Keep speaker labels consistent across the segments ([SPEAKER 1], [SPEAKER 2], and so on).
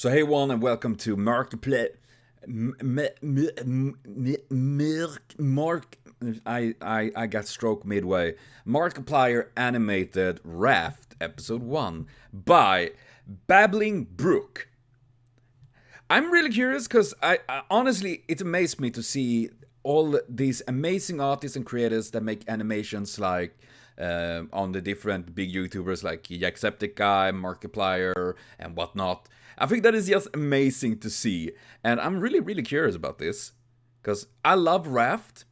[SPEAKER 1] So hey everyone and welcome to Markiplier. I got stroke midway. Markiplier animated RAFT episode 1 by Babbling Brook. I'm really curious because I honestly it amazed me to see all these amazing artists and creators that make animations like on the different big YouTubers like Jacksepticeye, Markiplier, and whatnot. I think that is just amazing to see, and I'm really curious about this because I love Raft.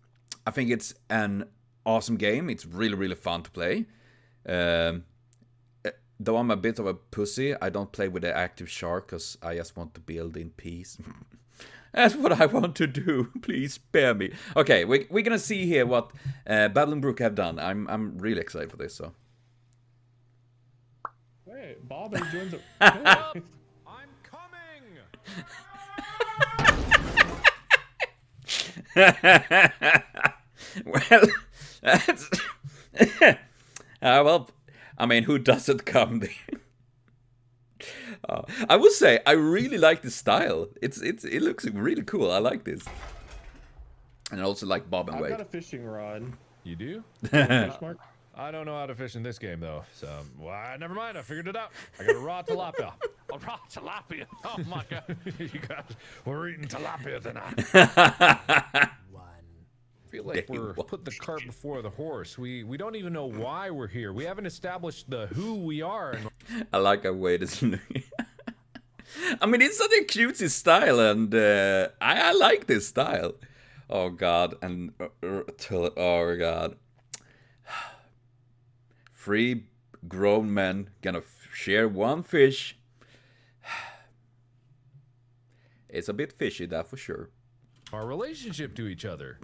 [SPEAKER 1] I think it's an awesome game. It's really fun to play. Though I'm a bit of a pussy, I don't play with the active shark because I just want to build in peace. That's what I want to do. Please spare me. Okay, we're gonna see here what Babbling Brook have done. I'm really excited for this. So.
[SPEAKER 2] Hey, Bob has joined the.
[SPEAKER 3] I'm coming.
[SPEAKER 1] Well, that's well. I mean, who doesn't come there? I would say I really like the style. It looks really cool. I like this, and I also like Bob and Wade.
[SPEAKER 2] I've got a fishing rod.
[SPEAKER 3] You do?
[SPEAKER 2] Fish mark?
[SPEAKER 3] I don't know how to fish in this game though, so never mind. I figured it out. I got a raw tilapia.
[SPEAKER 4] A raw tilapia. Oh my god.
[SPEAKER 3] You guys, we're eating tilapia tonight. I feel like we're putting the cart before the horse. We don't even know why we're here. We haven't established the who we are.
[SPEAKER 1] I like how Wade is. I mean, it's such a cutesy style, and I like this style. Oh god, and oh god, 3 grown men gonna share one fish. It's a bit fishy, that for sure.
[SPEAKER 3] Our relationship to each other.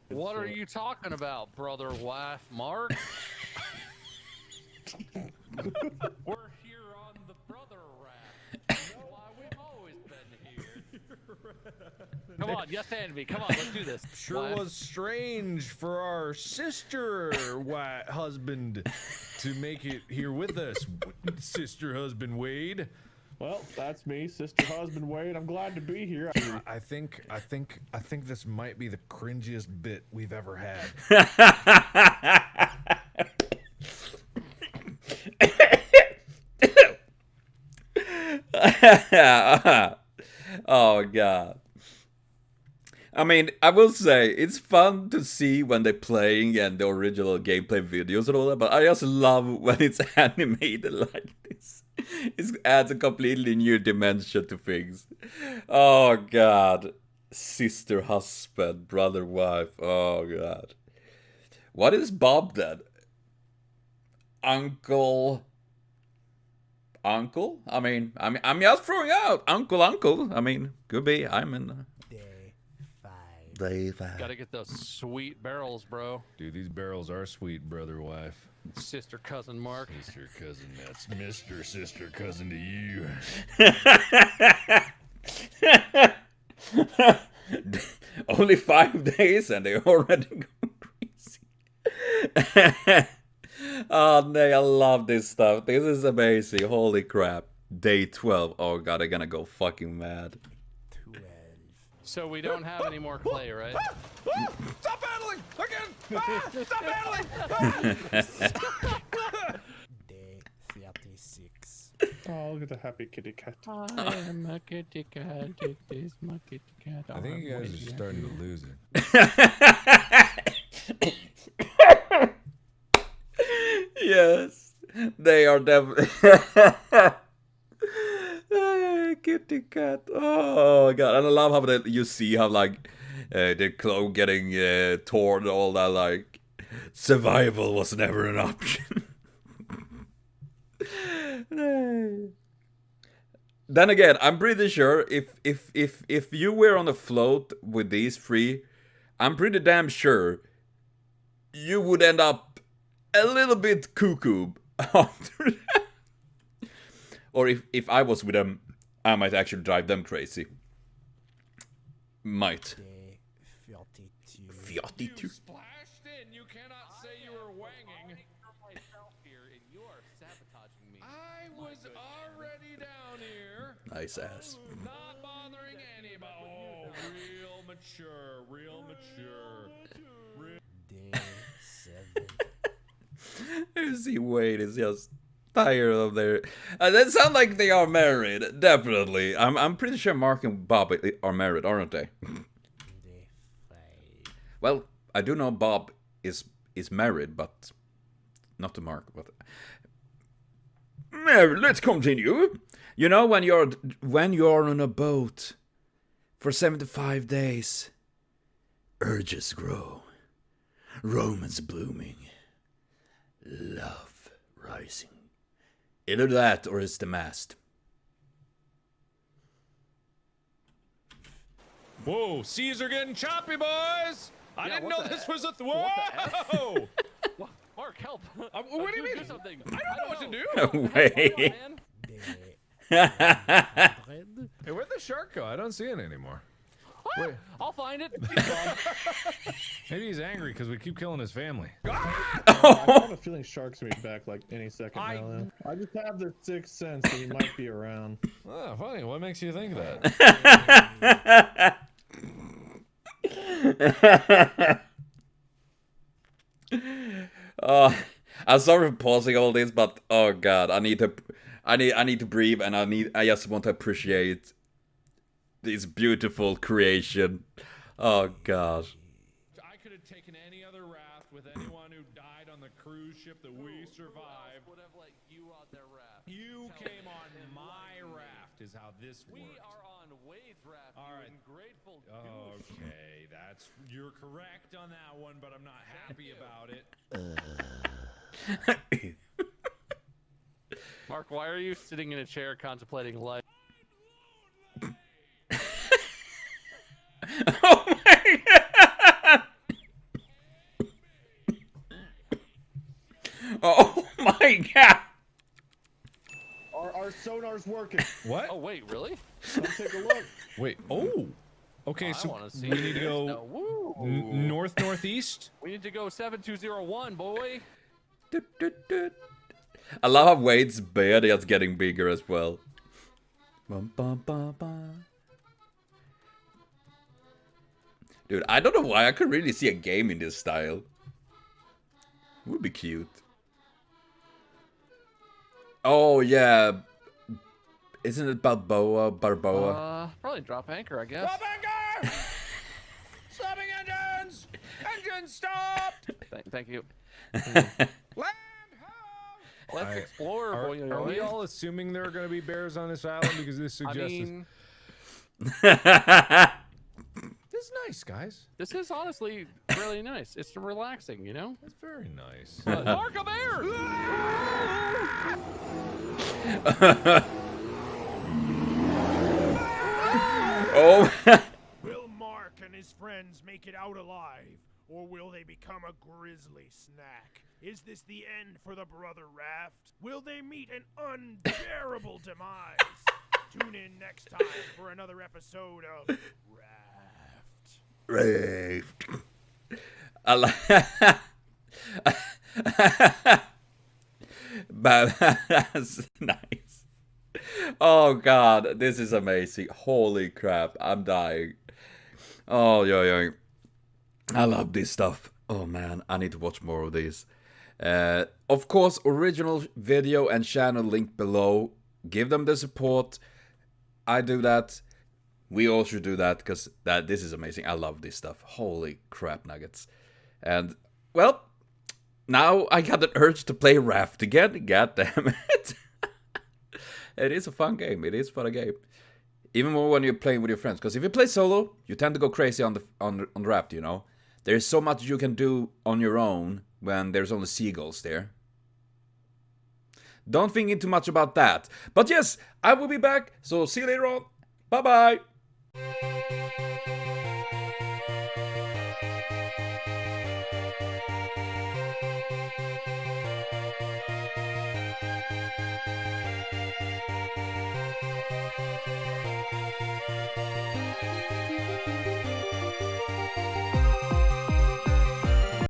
[SPEAKER 4] What are you talking about, brother, wife, Mark? We're here on the brother raft. You know why we've always been here. Come on, yes, Envy. Come on, let's do this.
[SPEAKER 3] Sure
[SPEAKER 4] wife.
[SPEAKER 3] was strange for our sister husband to make it here with us, sister husband Wade.
[SPEAKER 2] Well, that's me, sister husband Wade. I'm glad to be here.
[SPEAKER 3] I think this might be the cringiest bit we've ever had.
[SPEAKER 1] Oh god. I mean, I will say it's fun to see when they're playing and the original gameplay videos and all that, but I just love when it's animated like this. It adds a completely new dimension to things. Oh god. Sister, husband, brother, wife. Oh god. What is Bob then? Uncle? I mean, I'm just throwing out uncle. I mean, could be. I'm in Day 5.
[SPEAKER 4] Gotta get those sweet barrels, bro.
[SPEAKER 3] Dude, these barrels are sweet, brother, wife.
[SPEAKER 4] Sister, cousin, Mark.
[SPEAKER 3] Sister, cousin, that's Mr. Sister, cousin to you.
[SPEAKER 1] Only 5 days and they already go crazy. Oh, no, I love this stuff. This is amazing. Holy crap. Day 12. Oh, god, I'm gonna go fucking mad.
[SPEAKER 4] So we don't have any more clay, right?
[SPEAKER 3] Stop battling! Again! Stop battling!
[SPEAKER 5] Day 36.
[SPEAKER 2] Oh, look at the happy kitty cat.
[SPEAKER 4] I am a kitty cat. It is my kitty cat.
[SPEAKER 3] I think you guys are starting to lose it.
[SPEAKER 1] Yes, they are definitely. Kitty cat. Oh god, and I love how that you see how like the clone getting torn, all that like survival was never an option. Then again, I'm pretty sure if you were on a float with these 3, I'm pretty damn sure you would end up a little bit cuckoo after that. Or if I was with them, I might actually drive them crazy. Might.
[SPEAKER 5] Day 42.
[SPEAKER 1] 42?
[SPEAKER 3] You splashed in. You cannot say you were wanging.
[SPEAKER 4] Myself here, and you are sabotaging me.
[SPEAKER 3] I was already down here.
[SPEAKER 1] Nice ass.
[SPEAKER 3] Not bothering anybody. Oh, real mature, real mature.
[SPEAKER 5] Day 7.
[SPEAKER 1] You see Wade is just tired of their... That sound like they are married, definitely. I'm pretty sure Mark and Bob are married, aren't they?
[SPEAKER 5] Day 5.
[SPEAKER 1] Well, I do know Bob is married, but not to Mark. But let's continue. You know, when you're on a boat for 75 days, urges grow, romance blooming, love rising. Either that or it's the mast.
[SPEAKER 3] Whoa, seas are getting choppy, boys. I didn't know this was a whoa.
[SPEAKER 4] Mark, help!
[SPEAKER 3] What do you mean?
[SPEAKER 4] Do something.
[SPEAKER 3] I don't know what to do.
[SPEAKER 1] Wait.
[SPEAKER 4] Man.
[SPEAKER 5] Day 100.
[SPEAKER 3] Hey, where'd the shark go? I don't see it anymore.
[SPEAKER 4] What? I'll find it.
[SPEAKER 3] Maybe he's angry because we keep killing his family.
[SPEAKER 2] I have a feeling sharks will be back like any second now. Then. I just have the sixth sense that he might be around.
[SPEAKER 3] Oh, funny. What makes you think that?
[SPEAKER 1] I'm sorry for pausing all this, but oh god, I need to breathe, and I just want to appreciate this beautiful creation. Oh god.
[SPEAKER 3] I could have taken any other raft with anyone who died on the cruise ship that we survived.
[SPEAKER 4] Would have let you on their raft.
[SPEAKER 3] You came on my raft, is how this works.
[SPEAKER 4] We are on Wade's raft.
[SPEAKER 3] All right.
[SPEAKER 4] Ungrateful goose.
[SPEAKER 3] Okay, you're correct on that one, but I'm not happy about it.
[SPEAKER 4] Mark, why are you sitting in a chair contemplating life?
[SPEAKER 1] Oh my god! Oh my god!
[SPEAKER 2] Our sonar's working.
[SPEAKER 3] What?
[SPEAKER 4] Oh wait, really?
[SPEAKER 2] Come take a look.
[SPEAKER 3] Wait. Oh. Okay,
[SPEAKER 4] I
[SPEAKER 3] so
[SPEAKER 4] want to see.
[SPEAKER 3] we need to
[SPEAKER 4] this.
[SPEAKER 3] go
[SPEAKER 4] No, woo.
[SPEAKER 3] northeast.
[SPEAKER 4] We need to go 7201, boy.
[SPEAKER 1] I love how Wade's beard is getting bigger as well. Bum, bum, bum, bum. Dude, I don't know why I could really see a game in this style. Would be cute. Oh yeah, isn't it Barboa?
[SPEAKER 4] Probably drop anchor, I guess.
[SPEAKER 3] Stop anchor! Stopping engines! Engines stopped!
[SPEAKER 4] Thank you.
[SPEAKER 3] Land ho!
[SPEAKER 4] Let's explore,
[SPEAKER 3] Are
[SPEAKER 4] boy.
[SPEAKER 3] we all assuming there are going to be bears on this island because this
[SPEAKER 4] I
[SPEAKER 3] suggests
[SPEAKER 4] mean,
[SPEAKER 3] this is nice, guys.
[SPEAKER 4] this is honestly really nice. It's relaxing, you know?
[SPEAKER 3] That's very nice.
[SPEAKER 4] Mark a bear!
[SPEAKER 1] Oh.
[SPEAKER 6] Will Mark and his friends make it out alive, or will they become a grisly snack? Is this the end for the Brother Raft? Will they meet an unbearable demise? Tune in next time for another episode of Raft.
[SPEAKER 1] Raft. That's nice. Oh god, this is amazing. Holy crap, I'm dying. Oh, yeah. I love this stuff. Oh man, I need to watch more of these. Of course, original video and channel link below. Give them the support. I do that. We all should do that because this is amazing. I love this stuff. Holy crap nuggets. And, well, now I got an urge to play Raft again. God damn it. It is a fun game. It is a fun game. Even more when you're playing with your friends. Because if you play solo, you tend to go crazy on the Raft, you know. There's so much you can do on your own when there's only seagulls there. Don't think too much about that. But yes, I will be back. So see you later on. Bye-bye.